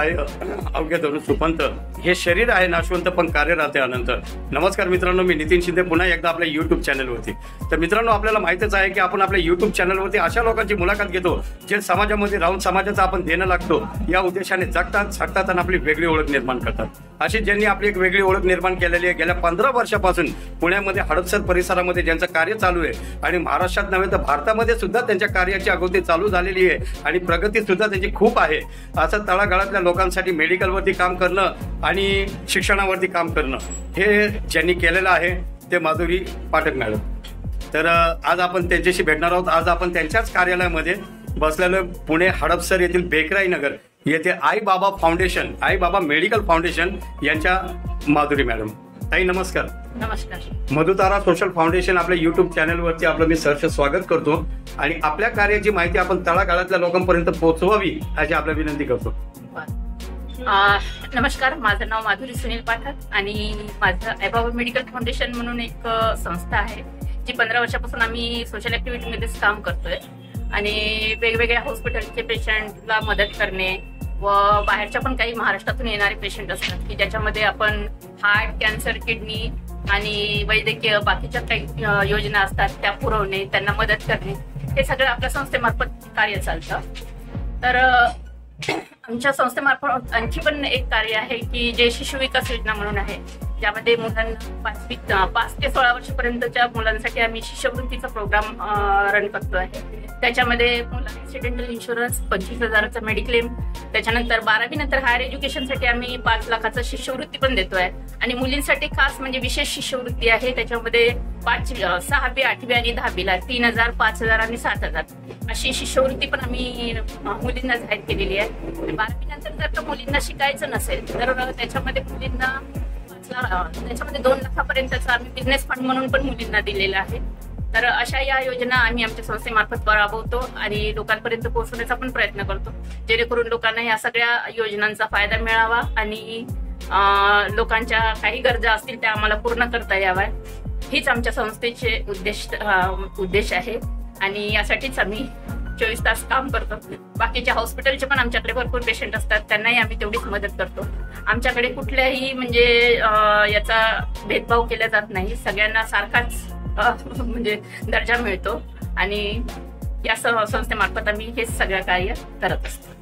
काय अवघे धरून सुपंत, हे शरीर आहे नाशवंत पण कार्य राहते अनंत. नमस्कार मित्रांनो, मी नितीन शिंदे पुन्हा एकदा आपल्या यूट्यूब चॅनलवरती. तर मित्रांनो, आपल्याला माहितीच आहे की आपण आपल्या यूट्यूब चॅनलवरती अशा लोकांची मुलाखत घेतो जे समाजामध्ये राहून समाजाचं आपण देणं लागतो या उद्देशाने जगतात, झटतात आणि आपली वेगळी ओळख निर्माण करतात. अशी ज्यांनी आपली एक वेगळी ओळख निर्माण केलेली आहे. गेल्या 15 वर्षापासून पुण्यामध्ये हडपसर परिसरामध्ये ज्यांचं कार्य चालू आहे आणि महाराष्ट्रात नव्हे तर भारतामध्ये सुद्धा त्यांच्या कार्याची अगोदर चालू झालेली आहे आणि प्रगती सुद्धा त्यांची खूप आहे. असं तळागाळातल्या लोकांसाठी मेडिकलवरती काम करणं आणि शिक्षणावरती काम करणं हे ज्यांनी केलेलं आहे ते माधुरी पाठक मॅडम. तर आज आपण त्यांच्याशी भेटणार आहोत. आज आपण त्यांच्याच कार्यालयामध्ये बसलेलो पुणे हडपसर येथील बेकराई नगर येथे आई बाबा फाउंडेशन, आई बाबा मेडिकल फाउंडेशन यांच्या माधुरी मॅडम. ताई नमस्कार. नमस्कार. मधुतारा सोशल फाउंडेशन आपल्या युट्यूब चॅनलवरती आपलं मी सहर्ष स्वागत करतो आणि आपल्या कार्याची माहिती आपण तळागाळातल्या लोकांपर्यंत पोहोचवावी अशी आपल्या विनंती करतो. नमस्कार, माझं नाव माधुरी सुनील पाठक आणि माझं आई बाबा मेडिकल फाउंडेशन म्हणून एक संस्था आहे जी 15 वर्षापासून आम्ही सोशल ऍक्टिव्हिटीमध्येच काम करतोय आणि वेगवेगळ्या हॉस्पिटलचे पेशंटला मदत करणे व बाहेरच्या पण काही महाराष्ट्रातून येणारे पेशंट असतात की ज्याच्यामध्ये आपण हार्ट, कॅन्सर, किडनी आणि वैद्यकीय बाकीच्या काही योजना असतात त्या पुरवणे, त्यांना मदत करणे, हे सगळं आपल्या संस्थेमार्फत कार्य चालतं. तर आमच्या संस्थेमार्फत आणखी पण एक कार्य आहे की जे शिशु विकास योजना म्हणून आहे, ज्यामध्ये मुलांना 5 ते 16 वर्षापर्यंतच्या मुलांसाठी आम्ही शिष्यवृत्तीचा प्रोग्राम रन करतो आहे. त्याच्यामध्ये मुलांना ऍक्सिडेंटल इन्शुरन्स, 25,000चा मेडिक्लेम, त्याच्यानंतर 12वी नंतर हायर एज्युकेशनसाठी आम्ही 5 लाखाचा शिष्यवृत्ती पण देतोय आणि मुलींसाठी खास म्हणजे विशेष शिष्यवृत्ती आहे. त्याच्यामध्ये 6वी, 8वी आणि 10वीला 3,000, 5,000 आणि 7,000 अशी शिष्यवृत्ती पण आम्ही मुलींना जाहीर केलेली आहे. 12वी नंतर जर का मुलींना शिकायचं नसेल तर त्याच्यामध्ये मुलींना 2 लाखापर्यंतचा आम्ही बिझनेस फंड म्हणून पण मुलींना दिलेला आहे. तर अशा या योजना आम्ही आमच्या संस्थेमार्फत राबवतो आणि लोकांपर्यंत पोहोचवण्याचा पण प्रयत्न करतो, जेणेकरून लोकांना या सगळ्या योजनांचा फायदा मिळावा आणि लोकांच्या काही गरजा असतील त्या आम्हाला पूर्ण करता याव्या, हीच आमच्या संस्थेचे उद्देश आहे आणि यासाठीच आम्ही 24 तास काम करतो. बाकीच्या हॉस्पिटलचे पण आमच्याकडे भरपूर पेशंट असतात, त्यांनाही आम्ही तेवढीच मदत करतो. आमच्याकडे कुठल्याही म्हणजे याचा भेदभाव केला जात नाही, सगळ्यांना सारखाच म्हणजे दर्जा मिळतो आणि या संस्थेमार्फत आम्ही हे सगळं कार्य करत असतो.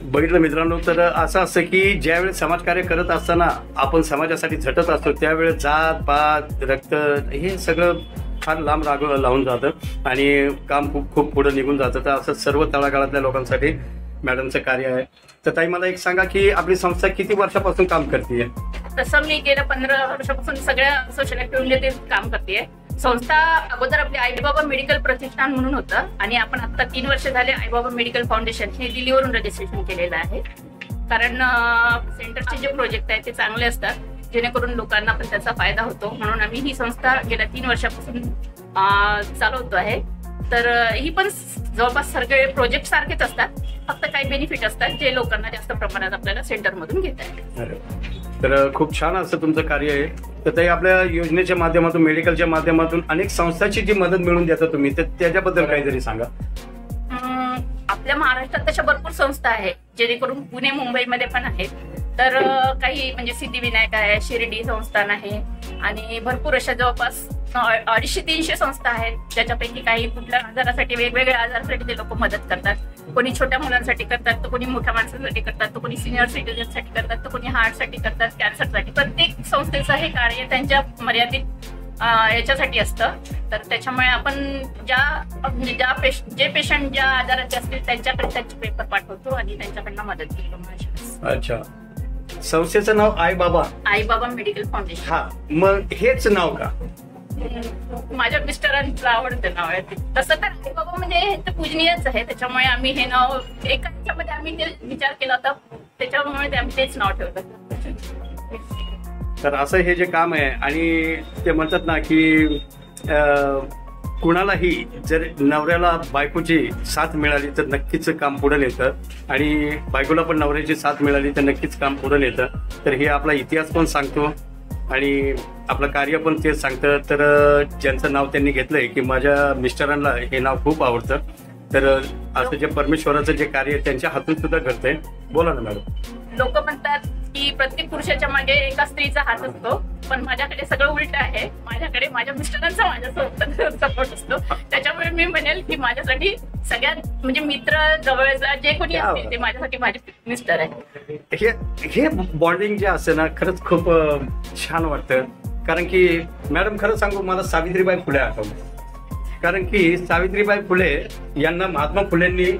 बघितलं मित्रांनो, तर असं असतं की ज्यावेळेस समाजकार्य करत असताना आपण समाजासाठी झटत असतो त्यावेळेस जात पात रक्त हे सगळं फार लांब लावून जातं आणि काम खूप पुढे निघून जातं. तर असं सर्व तळागाळातल्या लोकांसाठी मॅडमचं कार्य आहे. तर ताई मला एक सांगा की आपली संस्था किती वर्षापासून काम करते? तसं मी गेल्या 15 वर्षापासून सगळ्या सोशल ऍक्टिव्हिटीमध्ये काम करते. संस्था अगोदर आपली आई बाबा मेडिकल प्रतिष्ठान म्हणून होतं आणि आपण आता 3 वर्ष झाले आई बाबा मेडिकल फाउंडेशन हे दिल्लीवरून रजिस्ट्रेशन केलेलं आहे. कारण सेंटरचे जे प्रोजेक्ट आहेत ते चांगले असतात, जेणेकरून लोकांना पण त्याचा फायदा होतो, म्हणून आम्ही ही संस्था गेल्या 3 वर्षापासून चालवतो आहे. तर ही पण जवळपास सगळे प्रोजेक्ट सारखेच असतात, फक्त काही बेनिफिट असतात जे लोकांना जास्त प्रमाणात आपल्याला सेंटरमधून घेता येतात. तर खूप छान असं तुमचं कार्य आहे. तर ते आपल्या योजनेच्या माध्यमातून, मेडिकलच्या माध्यमातून अनेक संस्थांची जी मदत मिळवून देता तुम्ही, तर त्याच्याबद्दल काहीतरी सांगा. आपल्या महाराष्ट्रात तशा भरपूर संस्था आहेत, जेणेकरून पुणे मुंबईमध्ये पण आहेत. तर काही म्हणजे सिद्धिविनायक आहे, शिर्डी संस्थान आहे आणि भरपूर अशा जवळपास 250-300 संस्था आहेत, ज्याच्यापैकी काही कुठल्या आजारासाठी, वेगवेगळ्या आजारासाठी ते लोक मदत करतात. कोणी छोट्या मुलांसाठी करतात, तर कोणी मोठ्या माणसांसाठी करतात, तर कोणी सिनियर सिटीजनसाठी करतात, तर कोणी हार्टसाठी करतात, कॅन्सरसाठी. प्रत्येक संस्थेचं हे कार्य त्यांच्या मर्यादित याच्यासाठी असतं. तर त्याच्यामुळे आपण जे पेशंट ज्या आजाराचे असतील त्यांच्याकडे त्यांचे पेपर पाठवतो आणि त्यांच्याकडनं मदत घेतो. अच्छा, संस्थेचं नाव आई बाबा मेडिकल फाउंडेशन. हा, मग हेच नाव का? माझ्या मिस्टरांचं आवडतं नाव आहे. तसं तर आई बाबा म्हणजे पूजनीयच आहे, त्याच्यामुळे आम्ही हे नाव एका ह्याच्यामध्ये आम्ही ते विचार केला होता, त्याच्यामुळे आम्ही तेच नाव ठेवलं. तर असं हे जे काम आहे आणि ते म्हणतात ना की कुणालाही जर नवऱ्याला बायकोची साथ मिळाली तर नक्कीच काम पुढे नेतं आणि बायकोला पण नवऱ्याची साथ मिळाली तर नक्कीच काम पुढे नेतं. तर हे आपला इतिहास पण सांगतो आणि आपलं कार्य पण तेच सांगतं. तर ज्यांचं नाव त्यांनी घेतलंय की माझ्या मिस्टरांना हे नाव खूप आवडतं तर असं जे परमेश्वराचं जे कार्य आहे त्यांच्या हातून सुद्धा घडतंय. बोला ना मॅडम. लोक म्हणतात की प्रत्येक पुरुषाच्या मागे एका स्त्रीचा हात असतो, पण माझ्याकडे सगळं उलट आहे. माझ्याकडे माझ्या मिस्टरांचा माझ्यासोबत सपोर्ट असतो. त्याच्यामुळे मी म्हणेल की माझ्यासाठी सगळ्यात म्हणजे मित्र जवळचा जे कोणी असतील ते माझ्यासाठी माझे मिस्टर आहे. हे बॉन्डिंग जे असतं ना खरंच खूप छान वाटतं. कारण की मॅडम खरं सांगू मला सावित्रीबाई फुले आठवलं. कारण की सावित्रीबाई फुले यांना महात्मा फुलेंनी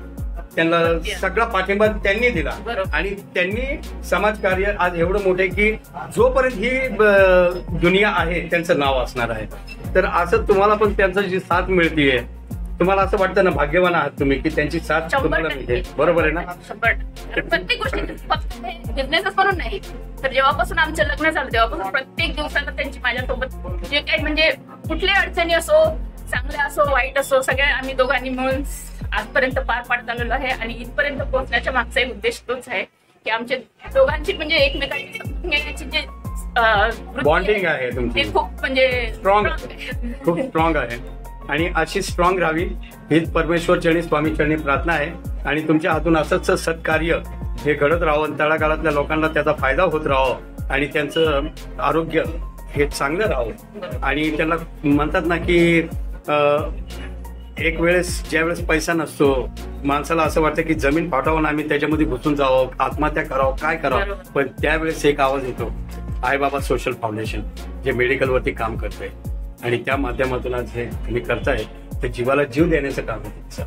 त्यांना सगळा पाठिंबा त्यांनी दिला आणि त्यांनी समाजकार्य आज एवढं मोठे की जोपर्यंत ही दुनिया आहे त्यांचं नाव असणार आहे. तर असं तुम्हाला पण त्यांचं जी साथ मिळतीये तुम्हाला असं वाटतं ना भाग्यवान आहात तुम्ही की त्यांची साथ तुम्हाला मिळते. बरोबर आहे ना. प्रत्येक गोष्टी फक्त बिझनेसच म्हणून नाही तर जेव्हापासून आमचं लग्न झालं तेव्हापासून प्रत्येक दिवसाला त्यांची माझ्यासोबत जे काही म्हणजे कुठल्या अडचणी असो चांगल्या असो वाईट असो सगळ्या आम्ही दोघांनी मिळून आजपर्यंत पार पाडत आलेलो आहे. आणि इथपर्यंत पोहोचण्याच्या मागचा उद्देश तोच आहे की आमच्या दोघांची म्हणजे एकमेकांची समजून घेण्याची जे बॉन्डिंग आहे तुमची ते खूप म्हणजे स्ट्रॉंग खूप स्ट्रॉंग आहे. आणि अशी स्ट्रॉंग राहावी ही परमेश्वर चरणी स्वामी चरणी प्रार्थना आहे. आणि तुमच्या हातून असंच सत्कार्य हे घडत राहावं, तळागाळातल्या लोकांना त्याचा फायदा होत राहावं आणि त्यांचं आरोग्य हे चांगलं राहावं. आणि त्यांना म्हणतात ना की एक वेळेस ज्या वेळेस पैसा नसतो माणसाला असं वाटतं की जमीन फाटावून आम्ही त्याच्यामध्ये घुसून जावं, आत्महत्या करावं, काय करावं. पण त्यावेळेस एक आवाज येतो आई बाबा सोशल फाउंडेशन जे मेडिकलवरती काम करतंय आणि त्या माध्यमातून आज हे तुम्ही करताय ते जीवाला जीव देण्याचं काम आहे.